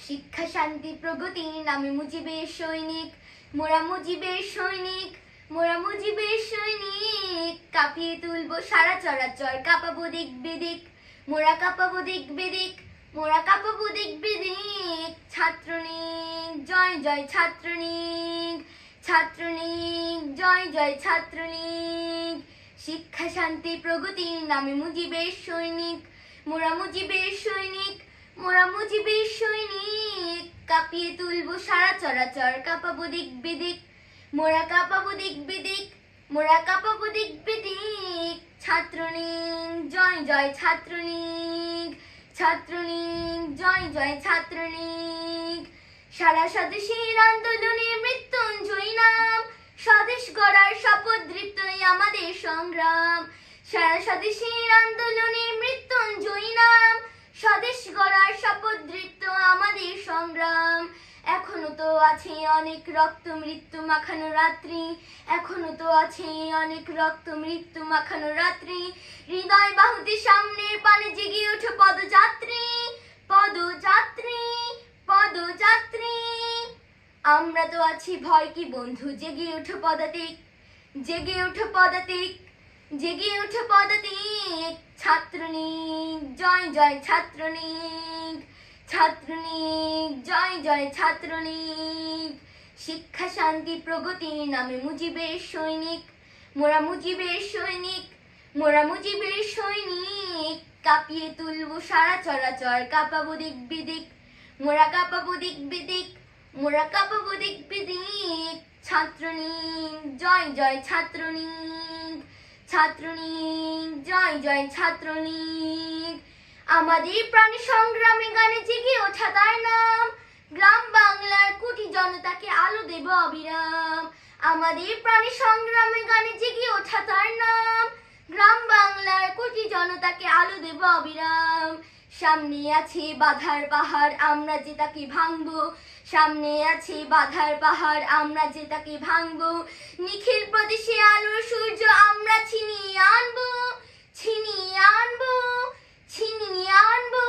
শিক্ষা শান্তি প্রগতির নামে মুজিবের সৈনিক, মোরা মুজিবের সৈনিক, মোরা মুজিবের সৈনিক। কাঁপিয়ে তুলবো সারা চরাচর, কাঁপাবো দিক বিদিক, মোরা কাঁপাবো দিক বিদিক, মোরা কাঁপাবো দিক বিদিক। ছাত্রলীগ জয় জয় ছাত্রলীগ, ছাত্রলীগ জয় জয় ছাত্রলীগ। শিক্ষা শান্তি প্রগতির নামে মুজিবের সৈনিক, মোরা মুজিবের সৈনিক, মোরা মুজিবের সৈনিক। কাঁপিয়ে তুলবো সারা চরাচর, কাঁপাবো দিক বিদিক, মোরা কাঁপাবো দিক বিদিক, মোরা কাঁপাবো দিক বিদিক। ছাত্রলীগ জয় জয় ছাত্রলীগ, ছাত্রলীগ জয় জয় ছাত্রলীগ। সারা স্বদেশীর আন্দোলনে মৃত্যুঞ্জয়ী নাম, স্বদেশ গড়ার শপথ দৃপ্তই আমাদের সংগ্রাম। সারা স্বদেশীর আন্দোলনে মৃত্যুঞ্জয়ী নাম, স্বদেশ গড়ার শপথ দৃপ্ত আমাদের সংগ্রাম। এখনো তো আছে অনেক রক্ত মৃত্যু মাখানো রাত্রি, এখনো তো আছে অনেক রক্ত মৃত্যু মাখানো রাত্রি। হৃদয় বাহুতে সামনের পানে জেগে ওঠো পদযাত্রী, পদযাত্রী, পদযাত্রী। আমরা তো আছি ভয় কি বন্ধু, জেগে ওঠো পদাতিক, জেগে ওঠো পদাতিক, জেগে ওঠো পদাতিক। ছাত্রলীগ জয় জয় ছাত্রলীগ, ছাত্রলীগ জয় জয় ছাত্রলীগ। শিক্ষা শান্তি প্রগতির নামে মুজিবের সৈনিক, মোরা মুজিবের সৈনিক, মোরা মুজিবের সৈনিক। কাঁপিয়ে তুলবো সারা চরাচর, কাঁপাবো দিক বিদিক, মোরা কাঁপাবো দিক বিদিক, মোরা কাঁপাবো দিক বিদিক। ছাত্রলীগ জয় জয় ছাত্রলীগ, ছাত্রলীগ জয় জয় ছাত্রলীগ। আমাদের প্রাণী সংগ্রামে গানে জেগে ওঠা তার নাম, গ্রাম বাংলার কোটি জনতাকে আলো দেব অবিরাম। আমাদের প্রাণী সংগ্রামে গানে জেগে ওঠা তার নাম, গ্রাম বাংলার কোটি জনতাকে আলো দেব অবিরাম। সামনে আছে বাধার পাহাড়, আমরা যে তাকে ভাঙবো, সামনে আছে বাধার পাহাড়, আমরা যে তাকে ভাঙবো। নিখিল প্রদেশে আলোর সূর্য আমরা ছিনিয়ে আনবো, ছিনিয়ে আনবো, ছিনিয়ে আনবো।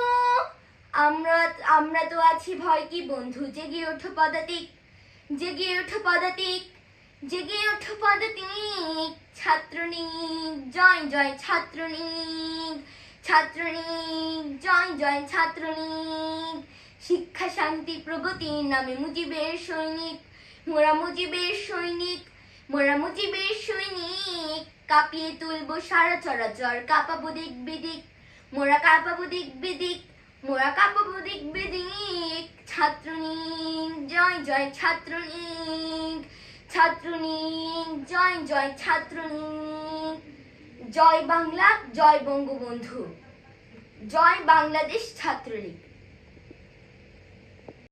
আমরা তো আছি ভয় কি বন্ধু, জেগে ওঠো পদাতিক, জেগে ওঠো পদাতিক, জেগে ওঠো পদাতিক। ছাত্রলীগ জয় জয় ছাত্রলীগ, ছাত্রলীগ জয় জয় ছাত্রলীগ। শিক্ষা শান্তি প্রগতির নামে মুজিবের সৈনিক, মোরা মুজিবের সৈনিক, মোরা মুজিবের সৈনিক। কাঁপিয়ে তুলবো সারা চরাচর, কাঁপাবো দিক বিদিক, মোরা কাঁপাবো দিক বিদিক, মোরা কাঁপাবো দিক বিদিক। ছাত্রলীগ জয় জয় ছাত্রলীগ, ছাত্রলীগ জয় জয় ছাত্রলীগ। জয় বাংলা, জয় বঙ্গবন্ধু, জয় বাংলাদেশ ছাত্রলীগ।